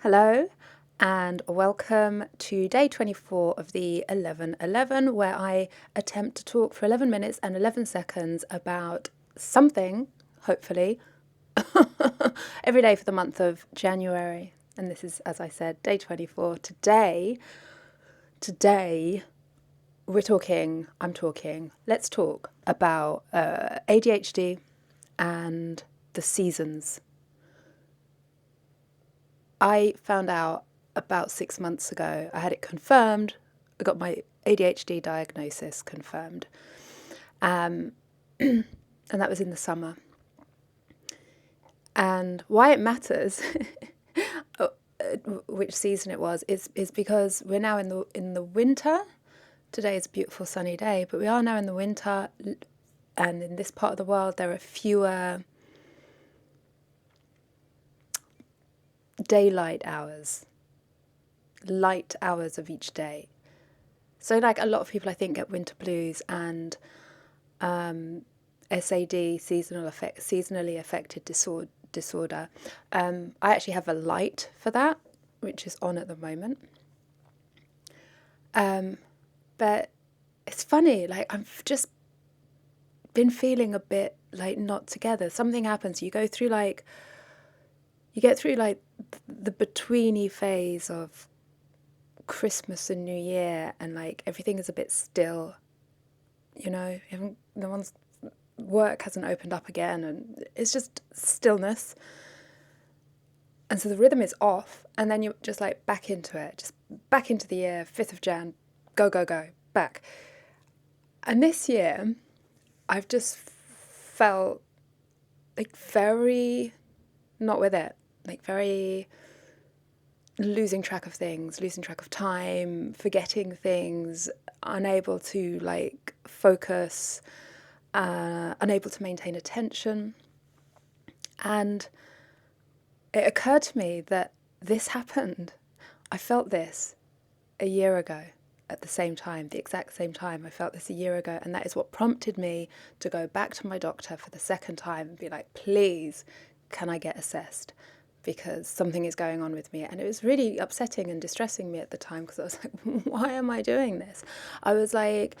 Hello and welcome to day 24 of the 11:11, where I attempt to talk for 11 minutes and 11 seconds about something, hopefully, every day for the month of January. And this is, as I said, day 24. Today, let's talk about ADHD and the seasons. I found out about 6 months ago. I had it confirmed. I got my ADHD diagnosis confirmed. And that was in the summer. And why it matters, which season it was, is because we're now in the winter. Today is a beautiful sunny day, but we are now in the winter, and in this part of the world there are fewer daylight hours, light hours of each day. So like a lot of people I think get winter blues and SAD, seasonally affected disorder. I actually have a light for that, which is on at the moment. But it's funny, like I've just been feeling a bit like not together. Something happens, you get through like the betweeny phase of Christmas and New Year, and like everything is a bit still, no one's work hasn't opened up again, and it's just stillness. And so the rhythm is off, and then you're just like back into it, just back into the year, 5th of Jan, go, back. And this year, I've just felt like very not with it, like very losing track of things, losing track of time, forgetting things, unable to like focus, unable to maintain attention. And it occurred to me that this happened. I felt this a year ago at the same time, the exact same time. I felt this a year ago, and that is what prompted me to go back to my doctor for the second time and be like, please, can I get assessed? Because something is going on with me. And it was really upsetting and distressing me at the time, because I was like, why am I doing this? I was like,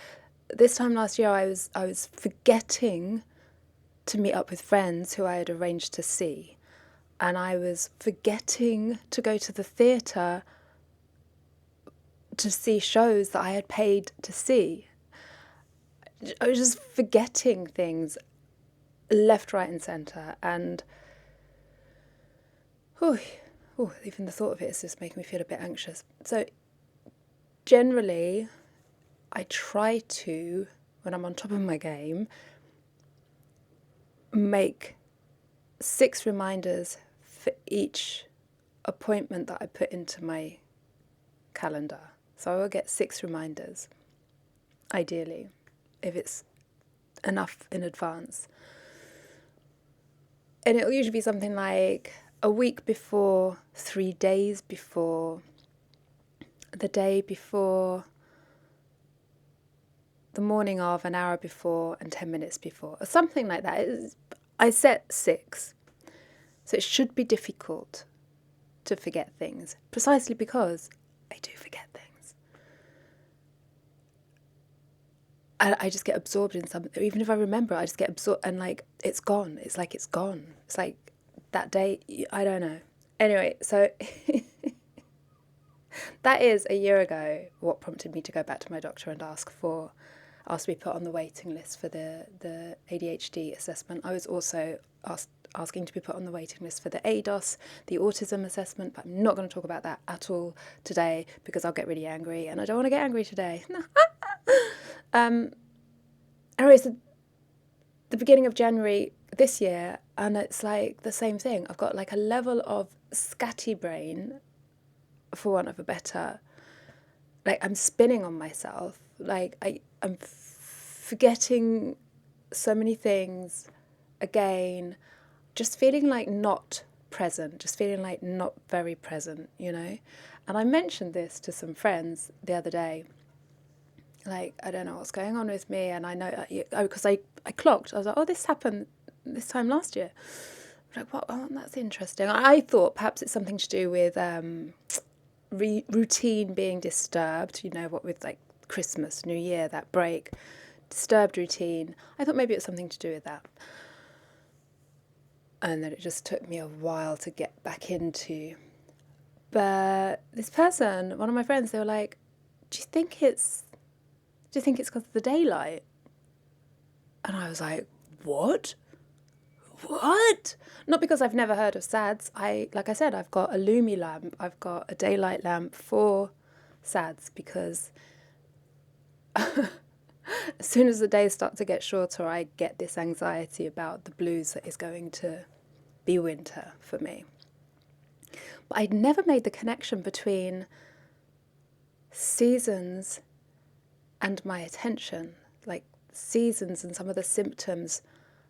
this time last year, I was forgetting to meet up with friends who I had arranged to see. And I was forgetting to go to the theatre to see shows that I had paid to see. I was just forgetting things left, right and centre. And even the thought of it is just making me feel a bit anxious. So generally, I try to, when I'm on top of my game, make 6 reminders for each appointment that I put into my calendar. So I will get 6 reminders, ideally, if it's enough in advance. And it'll usually be something like a week before, 3 days before, the day before, the morning of, an hour before, and 10 minutes before, or something like that. I set 6. So it should be difficult to forget things, precisely because I do forget things. I just get absorbed in something. Even if I remember, I just get absorbed, and like it's gone. It's like it's gone. It's like that day, I don't know. Anyway, so that is a year ago what prompted me to go back to my doctor and ask to be put on the waiting list for the ADHD assessment. I was also asking to be put on the waiting list for the ADOS, the autism assessment, but I'm not going to talk about that at all today because I'll get really angry, and I don't want to get angry today. Anyway, so the beginning of January this year, and it's like the same thing. I've got like a level of scatty brain, for want of a better, like I'm spinning on myself. Like I'm forgetting so many things again, just feeling like not present, just feeling like not very present, And I mentioned this to some friends the other day. Like, I don't know what's going on with me, and I know, because I clocked. I was like, oh, this happened this time last year. Like, what? Oh, that's interesting. I thought perhaps it's something to do with routine being disturbed, what with like Christmas, New Year, that break, disturbed routine. I thought maybe it was something to do with that. And then it just took me a while to get back into. But this person, one of my friends, they were like, do you think it's because of the daylight? And I was like, what? What? Not because I've never heard of SADS. Like I said, I've got a Lumi lamp. I've got a daylight lamp for SADS because as soon as the days start to get shorter, I get this anxiety about the blues that is going to be winter for me. But I'd never made the connection between seasons and my attention, like seasons and some of the symptoms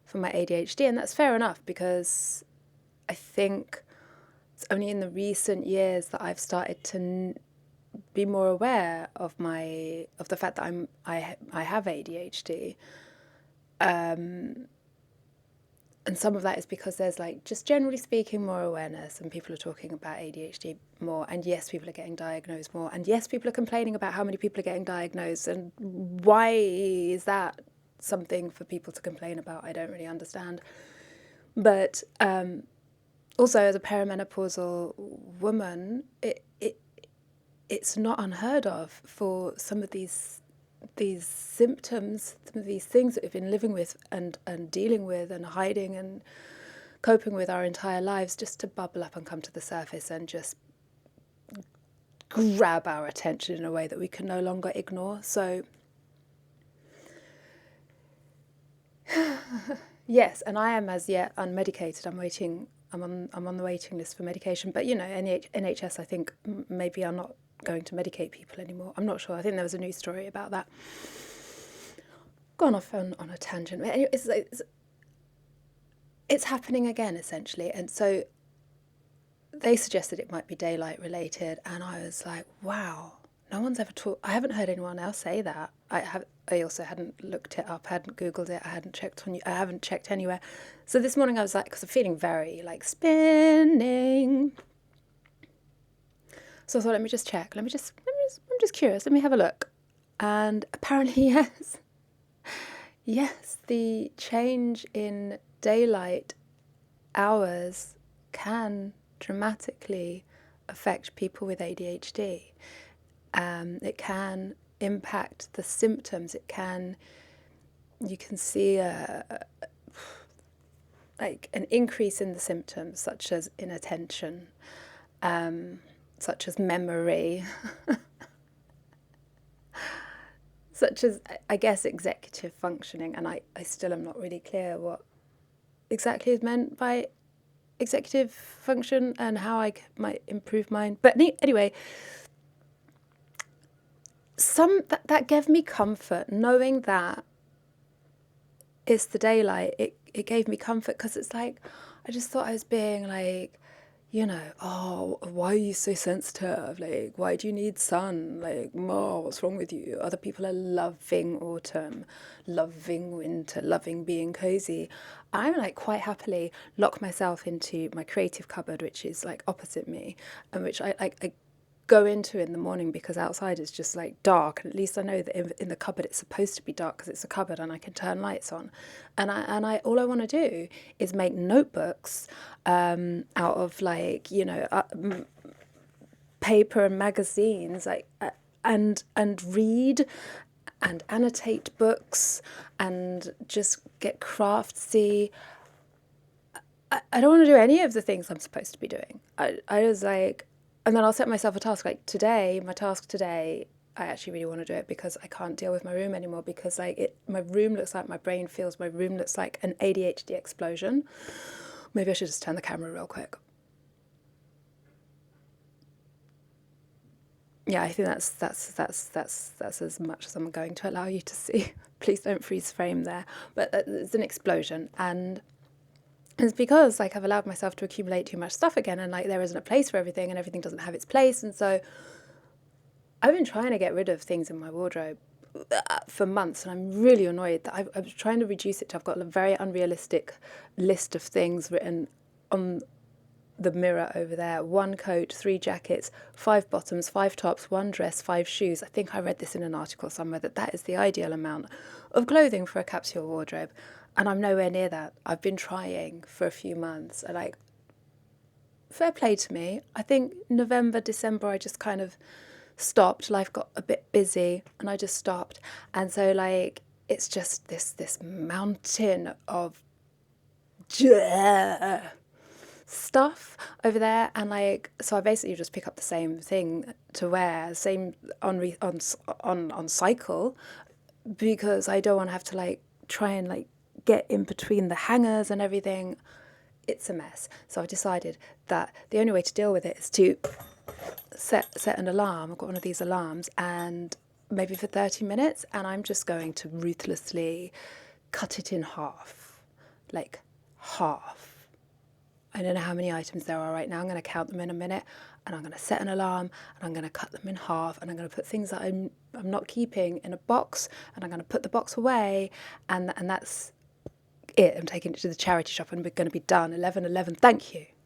for my ADHD. And that's fair enough, because I think it's only in the recent years that I've started to be more aware of the fact that I have ADHD. And some of that is because there's, like, just generally speaking, more awareness, and people are talking about ADHD more. And yes, people are getting diagnosed more. And yes, people are complaining about how many people are getting diagnosed. And why is that something for people to complain about? I don't really understand. But also, as a perimenopausal woman, it's not unheard of for some of these symptoms, some of these things that we've been living with and dealing with and hiding and coping with our entire lives, just to bubble up and come to the surface and just grab our attention in a way that we can no longer ignore. So yes, and I am as yet unmedicated. I'm on the waiting list for medication, but NHS, I think, maybe are not going to medicate people anymore. I'm not sure. I think there was a news story about that. Gone off on a tangent. But anyway, it's happening again, essentially. And so they suggested it might be daylight related, and I was like, wow, no one's ever talked. I haven't heard anyone else say that. I also hadn't looked it up, hadn't Googled it, I haven't checked anywhere. So this morning I was like, because I'm feeling very like spinning. So I thought, let me just check. I'm just curious. Let me have a look. And apparently, yes, the change in daylight hours can dramatically affect people with ADHD. It can impact the symptoms. You can see like an increase in the symptoms, such as inattention, such as memory, such as, I guess, executive functioning. And I still am not really clear what exactly is meant by executive function and how I might improve mine. But anyway, that gave me comfort, knowing that it's the daylight. It gave me comfort, because it's like, I just thought I was being like, oh, why are you so sensitive? Like, why do you need sun? Like, what's wrong with you? Other people are loving autumn, loving winter, loving being cozy. I'm like quite happily lock myself into my creative cupboard, which is like opposite me, and which I go into in the morning, because outside is just like dark, and at least I know that in the cupboard it's supposed to be dark because it's a cupboard and I can turn lights on. And I all I want to do is make notebooks out of, like, paper and magazines, like, and read and annotate books and just get craftsy. I don't want to do any of the things I'm supposed to be doing. I was like, and then I'll set myself a task. Like my task today, I actually really want to do it because I can't deal with my room anymore, because my room looks like, my brain feels my room looks like an ADHD explosion. Maybe I should just turn the camera real quick. Yeah, I think that's as much as I'm going to allow you to see. Please don't freeze frame there. But it's an explosion, and it's because, like, I've allowed myself to accumulate too much stuff again, and, like, there isn't a place for everything, and everything doesn't have its place. And so I've been trying to get rid of things in my wardrobe for months, and I'm really annoyed that I was trying to reduce it to, I've got a very unrealistic list of things written on the mirror over there, 1 coat, 3 jackets, 5 bottoms, 5 tops, 1 dress, 5 shoes. I think I read this in an article somewhere that is the ideal amount of clothing for a capsule wardrobe, and I'm nowhere near that. I've been trying for a few months, and like, fair play to me. I think November, December, I just kind of stopped. Life got a bit busy, and I just stopped, and so like it's just this mountain of stuff over there, and like, so I basically just pick up the same thing to wear, same on cycle, because I don't want to have to like try and like get in between the hangers and everything. It's a mess. So I've decided that the only way to deal with it is to set an alarm. I've got one of these alarms, and maybe for 30 minutes, and I'm just going to ruthlessly cut it in half, like half. I don't know how many items there are right now. I'm going to count them in a minute, and I'm going to set an alarm, and I'm going to cut them in half, and I'm going to put things that I'm not keeping in a box, and I'm going to put the box away, and that's it. I'm taking it to the charity shop, and we're going to be done. 11:11. Thank you.